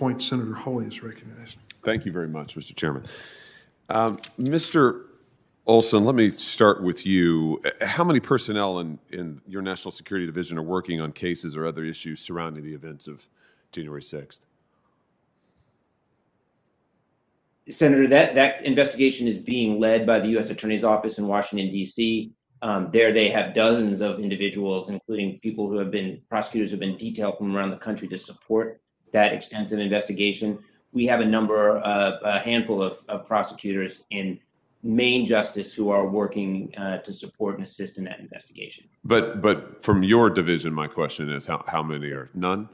point, Senator Hawley is recognized. Thank you very much, Mr. Chairman. Mr. Olson, let me start with you. How many personnel in your National Security Division are working on cases or other issues surrounding the events of January 6th? Senator, that investigation is being led by the U.S. Attorney's Office in Washington, D.C. There they have dozens of individuals, including people who have been, prosecutors who have been detailed from around the country to support that extensive investigation. We have a handful of prosecutors in Main Justice who are working to support and assist in that investigation. But from your division, my question is how many are none?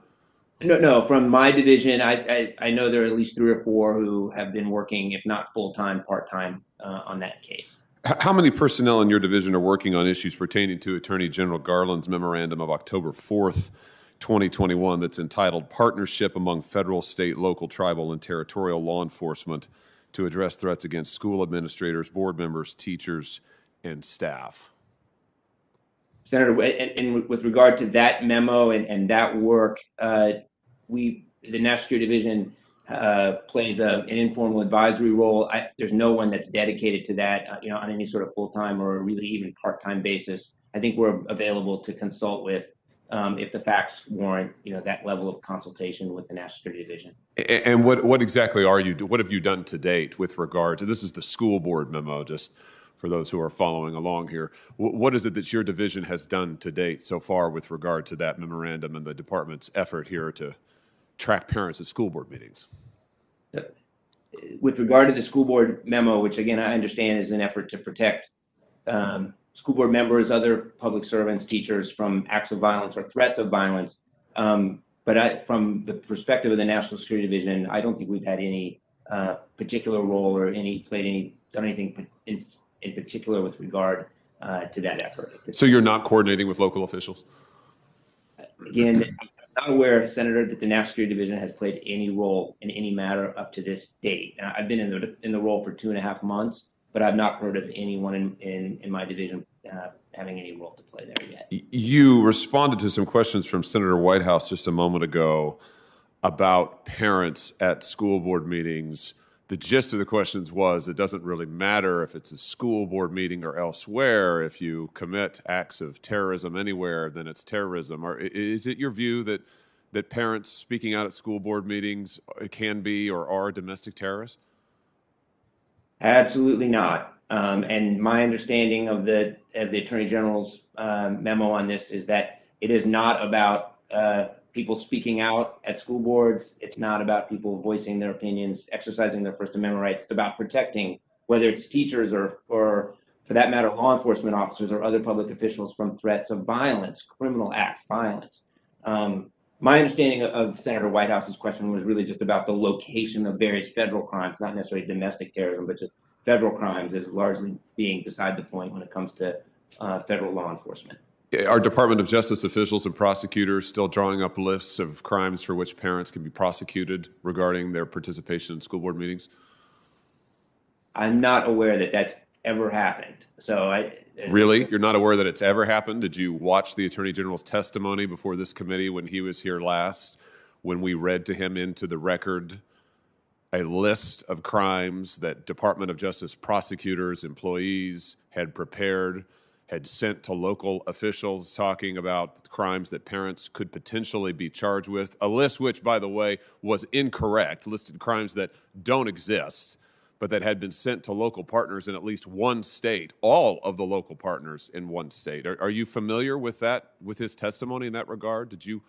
No, from my division, I know there are at least 3 or 4 who have been working, if not full-time, part-time on that case. How many personnel in your division are working on issues pertaining to Attorney General Garland's memorandum of October 4th, 2021 that's entitled Partnership Among Federal, State, Local, Tribal, and Territorial Law Enforcement to Address Threats Against School Administrators, Board Members, Teachers, and Staff? Senator, and with regard to that memo and that work, the National Security Division plays an informal advisory role. There's no one that's dedicated to that, on any sort of full-time or really even part-time basis. I think we're available to consult with if the facts warrant, that level of consultation with the National Security Division. And what exactly what have you done to date with regard to, this is the school board memo, just for those who are following along here. What is it that your division has done to date so far with regard to that memorandum and the department's effort here to track parents at school board meetings? With regard to the school board memo, which again, I understand is an effort to protect school board members, other public servants, teachers from acts of violence or threats of violence. But from the perspective of the National Security Division, I don't think we've had any particular role or done anything in particular with regard to that effort. So you're not coordinating with local officials? Again, I'm not aware, Senator, that the National Security Division has played any role in any matter up to this date. I've been in the role for 2.5 months, but I've not heard of anyone in my division having any role to play there yet. You responded to some questions from Senator Whitehouse just a moment ago about parents at school board meetings. The gist of the questions was, it doesn't really matter if it's a school board meeting or elsewhere. If you commit acts of terrorism anywhere, then it's terrorism. Or is it your view that parents speaking out at school board meetings can be or are domestic terrorists? Absolutely not. And my understanding of the Attorney General's memo on this is that it is not about people speaking out at school boards. It's not about people voicing their opinions, exercising their First Amendment rights. It's about protecting, whether it's teachers or for that matter, law enforcement officers or other public officials from threats of violence, criminal acts, violence. My understanding of Senator Whitehouse's question was really just about the location of various federal crimes, not necessarily domestic terrorism, but just federal crimes as largely being beside the point when it comes to federal law enforcement. Are Department of Justice officials and prosecutors still drawing up lists of crimes for which parents can be prosecuted regarding their participation in school board meetings? I'm not aware that that's ever happened. Really? You're not aware that it's ever happened? Did you watch the Attorney General's testimony before this committee when he was here last, when we read to him into the record a list of crimes that Department of Justice prosecutors, employees had prepared, had sent to local officials talking about crimes that parents could potentially be charged with, a list which, by the way, was incorrect, listed crimes that don't exist, but that had been sent to local partners in at least one state, all of the local partners in one state. Are you familiar with that, with his testimony in that regard? Did you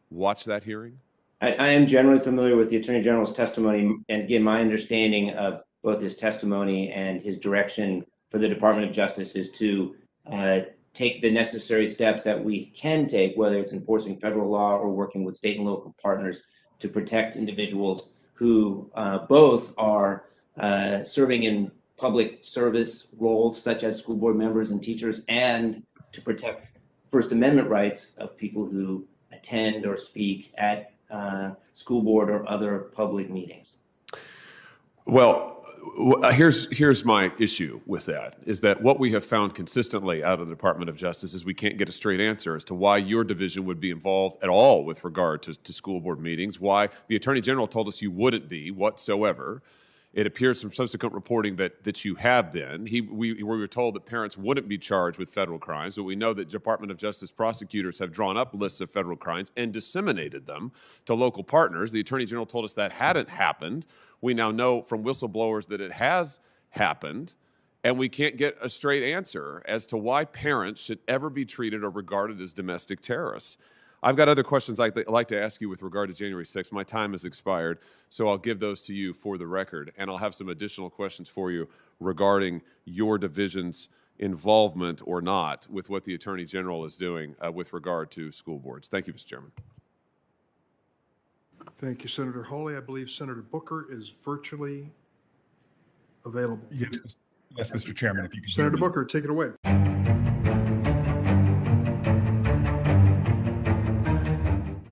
watch that hearing? I am generally familiar with the Attorney General's testimony, and again, my understanding of both his testimony and his direction for the Department of Justice is to take the necessary steps that we can take, whether it's enforcing federal law or working with state and local partners to protect individuals who both are serving in public service roles, such as school board members and teachers, and to protect First Amendment rights of people who attend or speak at school board or other public meetings. Well, Here's my issue with that, is that what we have found consistently out of the Department of Justice is we can't get a straight answer as to why your division would be involved at all with regard to school board meetings, why the Attorney General told us you wouldn't be whatsoever. It appears from subsequent reporting that you have been. We were told that parents wouldn't be charged with federal crimes, but we know that Department of Justice prosecutors have drawn up lists of federal crimes and disseminated them to local partners. The Attorney General told us that hadn't happened. We now know from whistleblowers that it has happened, and we can't get a straight answer as to why parents should ever be treated or regarded as domestic terrorists. I've got other questions I'd like to ask you with regard to January 6th. My time has expired, so I'll give those to you for the record, and I'll have some additional questions for you regarding your division's involvement or not with what the Attorney General is doing with regard to school boards. Thank you, Mr. Chairman. Thank you, Senator Hawley. I believe Senator Booker is virtually available. Yes, Mr. Chairman, if you could. Senator Booker, take it away.